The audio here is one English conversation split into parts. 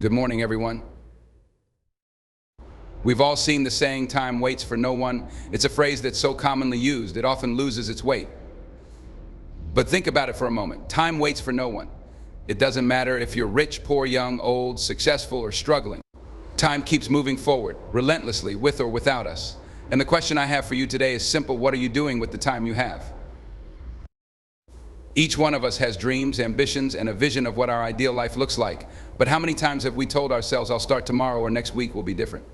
Good morning, everyone. We've all seen the saying, time waits for no one. It's a phrase that's so commonly used, it often loses its weight. But think about it for a moment. Time waits for no one. It doesn't matter if you're rich, poor, young, old, successful, or struggling. Time keeps moving forward, relentlessly, with or without us. And the question I have for you today is simple. What are you doing with the time you have? Each one of us has dreams, ambitions, and a vision of what our ideal life looks like. But how many times have we told ourselves, I'll start tomorrow or next week will be different?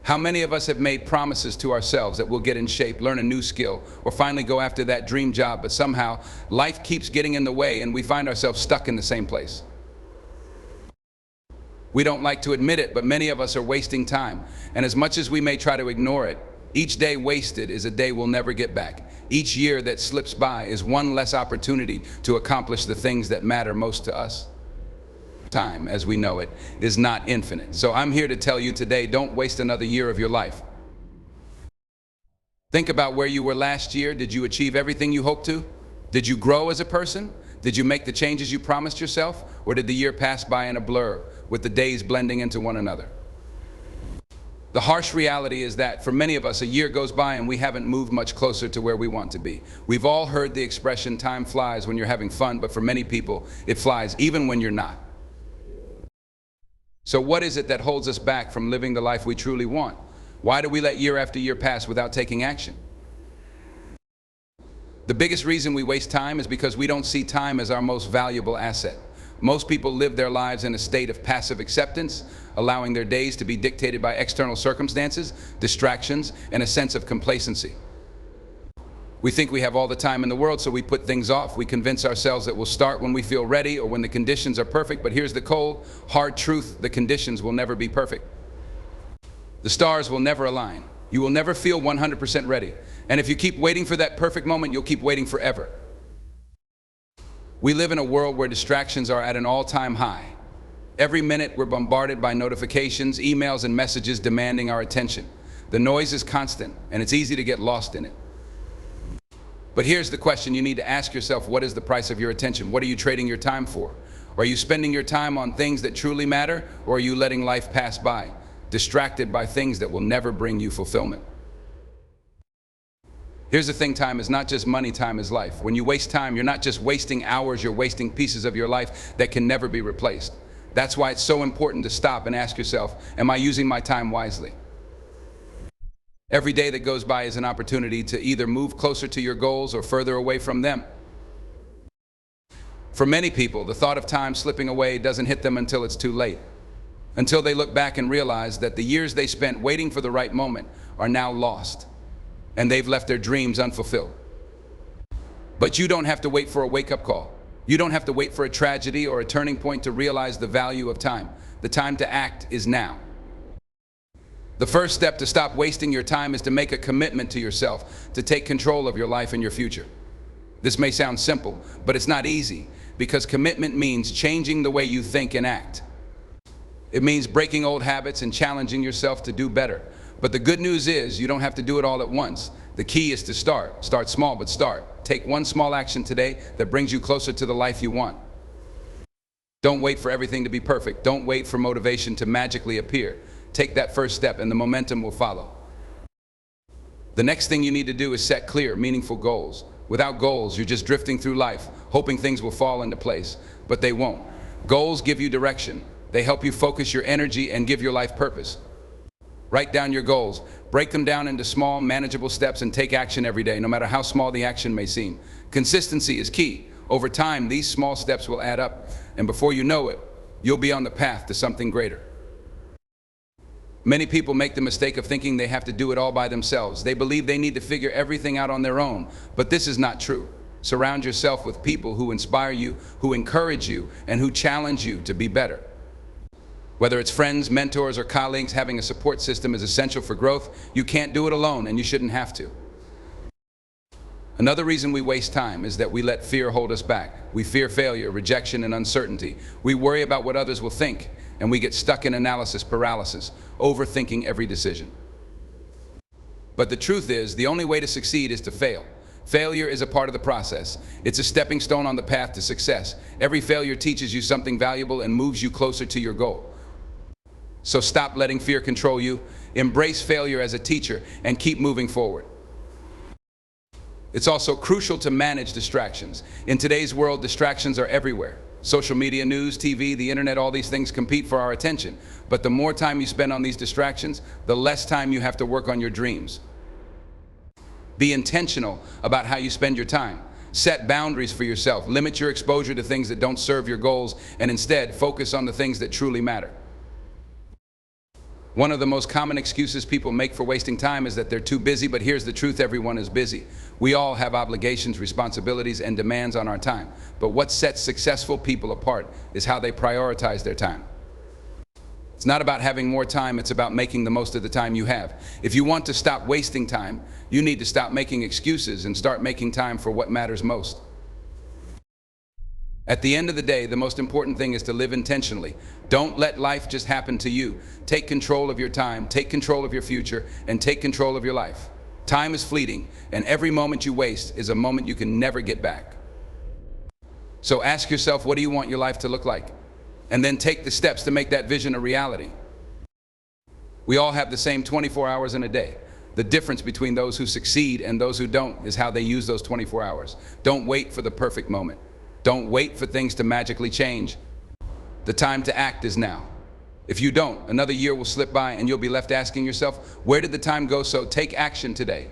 How many of us have made promises to ourselves that we'll get in shape, learn a new skill, or finally go after that dream job, but somehow life keeps getting in the way and we find ourselves stuck in the same place? We don't like to admit it, but many of us are wasting time. And as much as we may try to ignore it, each day wasted is a day we'll never get back. Each year that slips by is one less opportunity to accomplish the things that matter most to us. Time, as we know it, is not infinite. So I'm here to tell you today, don't waste another year of your life. Think about where you were last year. Did you achieve everything you hoped to? Did you grow as a person? Did you make the changes you promised yourself? Or did the year pass by in a blur, with the days blending into one another? The harsh reality is that for many of us, a year goes by and we haven't moved much closer to where we want to be. We've all heard the expression, time flies when you're having fun, but for many people, it flies even when you're not. So what is it that holds us back from living the life we truly want? Why do we let year after year pass without taking action? The biggest reason we waste time is because we don't see time as our most valuable asset. Most people live their lives in a state of passive acceptance, allowing their days to be dictated by external circumstances, distractions, and a sense of complacency. We think we have all the time in the world, so we put things off. We convince ourselves that we'll start when we feel ready or when the conditions are perfect. But here's the cold, hard truth: the conditions will never be perfect. The stars will never align. You will never feel 100% ready. And if you keep waiting for that perfect moment, you'll keep waiting forever. We live in a world where distractions are at an all-time high. Every minute we're bombarded by notifications, emails, and messages demanding our attention. The noise is constant, and it's easy to get lost in it. But here's the question you need to ask yourself: what is the price of your attention? What are you trading your time for? Are you spending your time on things that truly matter, or are you letting life pass by, distracted by things that will never bring you fulfillment? Here's the thing, time is not just money, time is life. When you waste time, you're not just wasting hours, you're wasting pieces of your life that can never be replaced. That's why it's so important to stop and ask yourself, am I using my time wisely? Every day that goes by is an opportunity to either move closer to your goals or further away from them. For many people, the thought of time slipping away doesn't hit them until it's too late. Until they look back and realize that the years they spent waiting for the right moment are now lost, and they've left their dreams unfulfilled. But you don't have to wait for a wake-up call. You don't have to wait for a tragedy or a turning point to realize the value of time. The time to act is now. The first step to stop wasting your time is to make a commitment to yourself, to take control of your life and your future. This may sound simple, but it's not easy, because commitment means changing the way you think and act. It means breaking old habits and challenging yourself to do better. But the good news is you don't have to do it all at once. The key is to start. Start small, but start. Take one small action today that brings you closer to the life you want. Don't wait for everything to be perfect. Don't wait for motivation to magically appear. Take that first step and the momentum will follow. The next thing you need to do is set clear, meaningful goals. Without goals, you're just drifting through life, hoping things will fall into place, but they won't. Goals give you direction. They help you focus your energy and give your life purpose. Write down your goals, break them down into small, manageable steps, and take action every day, no matter how small the action may seem. Consistency is key. Over time, these small steps will add up, and before you know it, you'll be on the path to something greater. Many people make the mistake of thinking they have to do it all by themselves. They believe they need to figure everything out on their own, but this is not true. Surround yourself with people who inspire you, who encourage you, and who challenge you to be better. Whether it's friends, mentors, or colleagues, having a support system is essential for growth. You can't do it alone, and you shouldn't have to. Another reason we waste time is that we let fear hold us back. We fear failure, rejection, and uncertainty. We worry about what others will think, and we get stuck in analysis paralysis, overthinking every decision. But the truth is, the only way to succeed is to fail. Failure is a part of the process. It's a stepping stone on the path to success. Every failure teaches you something valuable and moves you closer to your goal. So stop letting fear control you. Embrace failure as a teacher and keep moving forward. It's also crucial to manage distractions. In today's world, distractions are everywhere. Social media, news, TV, the internet, all these things compete for our attention. But the more time you spend on these distractions, the less time you have to work on your dreams. Be intentional about how you spend your time. Set boundaries for yourself. Limit your exposure to things that don't serve your goals, and instead focus on the things that truly matter. One of the most common excuses people make for wasting time is that they're too busy, but here's the truth: everyone is busy. We all have obligations, responsibilities, and demands on our time. But what sets successful people apart is how they prioritize their time. It's not about having more time, it's about making the most of the time you have. If you want to stop wasting time, you need to stop making excuses and start making time for what matters most. At the end of the day, the most important thing is to live intentionally. Don't let life just happen to you. Take control of your time, take control of your future, and take control of your life. Time is fleeting, and every moment you waste is a moment you can never get back. So ask yourself, what do you want your life to look like? And then take the steps to make that vision a reality. We all have the same 24 hours in a day. The difference between those who succeed and those who don't is how they use those 24 hours. Don't wait for the perfect moment. Don't wait for things to magically change. The time to act is now. If you don't, another year will slip by and you'll be left asking yourself, where did the time go? So take action today.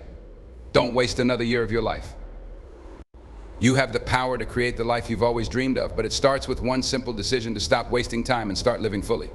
Don't waste another year of your life. You have the power to create the life you've always dreamed of, but it starts with one simple decision to stop wasting time and start living fully.